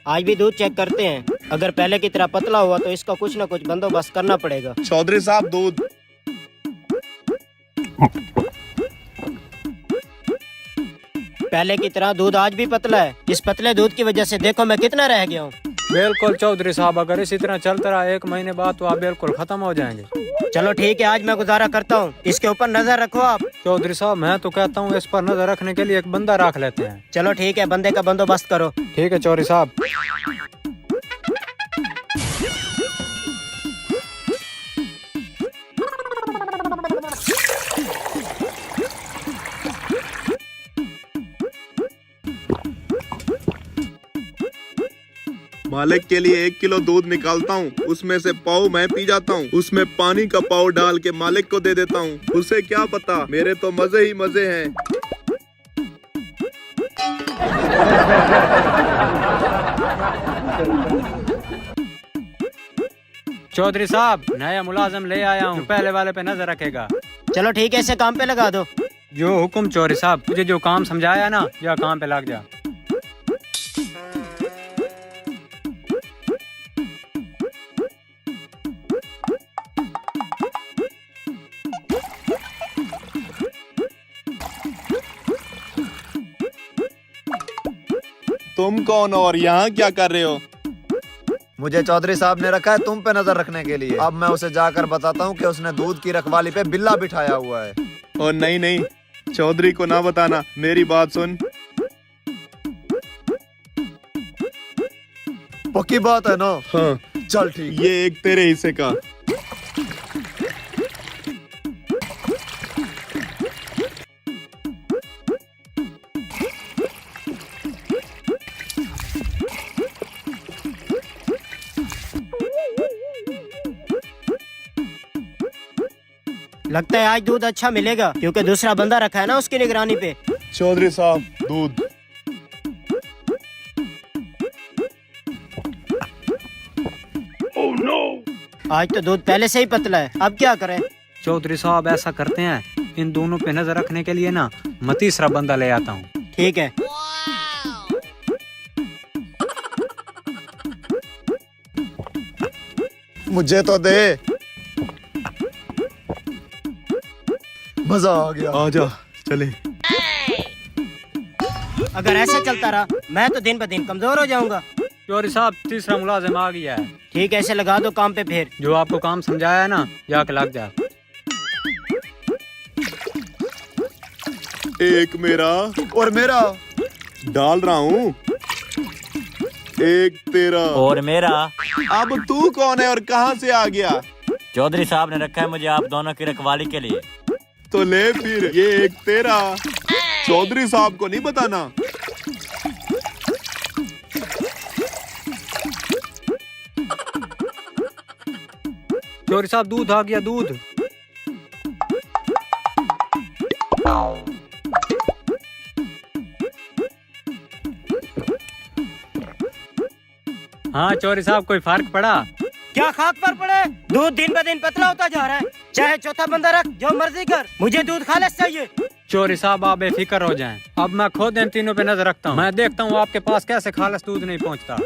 आज भी दूध चेक करते हैं, अगर पहले की तरह पतला हुआ तो इसका कुछ न कुछ बंदोबस्त करना पड़ेगा। चौधरी साहब दूध। पहले की तरह दूध आज भी पतला है। इस पतले दूध की वजह से देखो मैं कितना रह गया हूँ। बिल्कुल चौधरी साहब, अगर इसी तरह चलता रहा 1 महीने बाद तो आप बिल्कुल खत्म हो जाएंगे। चलो ठीक है, आज मैं गुजारा करता हूँ, इसके ऊपर नजर रखो आप। चौधरी साहब मैं तो कहता हूँ इस पर नजर रखने के लिए एक बंदा रख लेते हैं। चलो ठीक है, बंदे का बंदोबस्त करो। ठीक है चौधरी साहब। मालिक के लिए 1 किलो दूध निकालता हूँ, उसमें से पाव मैं पी जाता हूँ, उसमें पानी का पाव डाल के मालिक को दे देता हूँ। उसे क्या पता, मेरे तो मजे ही मजे हैं। चौधरी साहब नया मुलाजिम ले आया हूँ, पहले वाले पे नजर रखेगा। चलो ठीक है, इसे काम पे लगा दो। जो हुक्म चौधरी साहब, तुझे जो काम समझाया ना, या काम पे लग जा। तुम कौन और यहाँ क्या कर रहे हो? मुझे चौधरी साहब ने रखा है तुम पे नजर रखने के लिए। अब मैं उसे जाकर बताता हूँ कि उसने दूध की रखवाली पे बिल्ला बिठाया हुआ है। और नहीं नहीं, चौधरी को ना बताना, मेरी बात सुन। पक्की बात है ना? हाँ, चल ठीक। ये एक तेरे हिस्से का। लगता है आज दूध अच्छा मिलेगा, क्योंकि दूसरा बंदा रखा है ना उसकी निगरानी पे। चौधरी साहब दूध। Oh no! आज तो दूध पहले से ही पतला है, अब क्या करें? चौधरी साहब ऐसा करते हैं, इन दोनों पे नजर रखने के लिए ना मैं तीसरा बंदा ले आता हूँ। ठीक है। मुझे तो दे। मजा आ गया। आजा चले। अगर ऐसे चलता रहा मैं तो दिन ब दिन कमजोर हो जाऊंगा। चौधरी साहब तीसरा मुलाजिम आ गया है। ठीक है, ऐसे लगा दो काम पे फिर। जो आपको काम समझाया है ना, जाके लग जा। एक मेरा और मेरा डाल रहा हूँ, एक तेरा और मेरा। अब तू कौन है और कहाँ से आ गया? चौधरी साहब ने रखा है मुझे आप दोनों की रखवाली के लिए। तो ले फिर, ये एक तेरा। चौधरी साहब को नहीं बताना। चौधरी साहब दूध आ गया, दूध। हाँ चौधरी साहब, कोई फर्क पड़ा? क्या खाक पर पड़े? दूध दिन ब दिन पतला होता जा रहा है। चाहे चौथा बंदा रख, जो मर्जी कर, मुझे दूध खालिस चाहिए। चौधरी साहब आप बेफिक्र हो जाएं। अब मैं खुद इन तीनों पे नजर रखता हूँ। मैं देखता हूँ आपके पास कैसे खालिस दूध नहीं पहुँचता।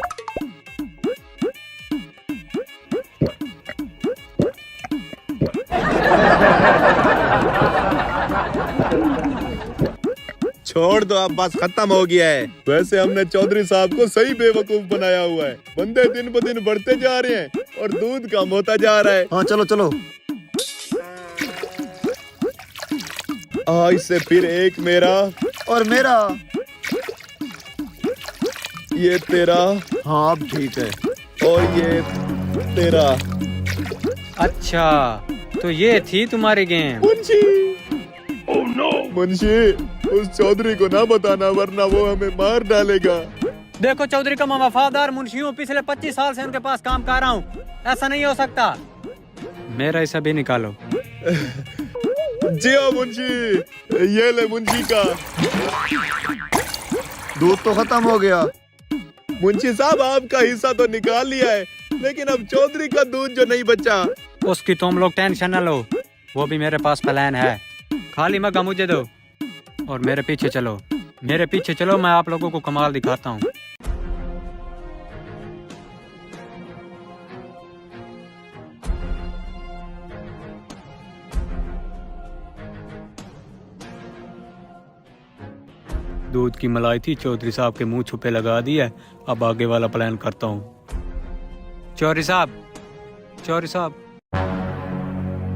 छोड़ दो, अब बस खत्म हो गया है। वैसे हमने चौधरी साहब को सही बेवकूफ बनाया हुआ है। बंदे दिन ब दिन बढ़ते जा रहे हैं और दूध कम होता जा रहा है। हाँ चलो चलो। आज से फिर एक मेरा और मेरा। ये तेरा हाँ अब ठीक है। और ये तेरा। अच्छा तो ये थी तुम्हारी game. Munshi, oh no Munshi, उस चौधरी को ना बताना वरना वो हमें मार डालेगा। देखो चौधरी का मैं वफादार मुंशी हूँ, पिछले 25 साल से उनके पास काम कर रहा हूँ। ऐसा नहीं हो सकता। मेरा हिस्सा भी निकालो। जी हाँ मुंशी, ये ले मुंशी का। दूध तो खत्म हो गया। मुंशी साहब आपका हिस्सा तो निकाल लिया है, लेकिन अब चौधरी का दूध जो नहीं बचा। उसकी तुम लोग टेंशन न लो, वो भी मेरे पास प्लान है। खाली मग्गा मुझे दो और मेरे पीछे चलो। मेरे पीछे चलो, मैं आप लोगों को कमाल दिखाता हूँ। दूध की मलाई थी, चौधरी साहब के मुंह छुपे लगा दी है। अब आगे वाला प्लान करता हूँ। चौधरी साहब, चौधरी साहब।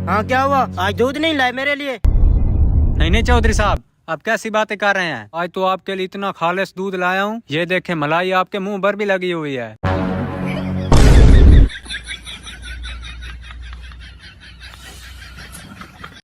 हाँ क्या हुआ? आज दूध नहीं लाए मेरे लिए? नहीं नहीं चौधरी साहब, आप कैसी बातें कर रहे हैं? आज तो आपके लिए इतना खालिश दूध लाया हूँ। ये देखे मलाई आपके मुंह पर भी लगी हुई है।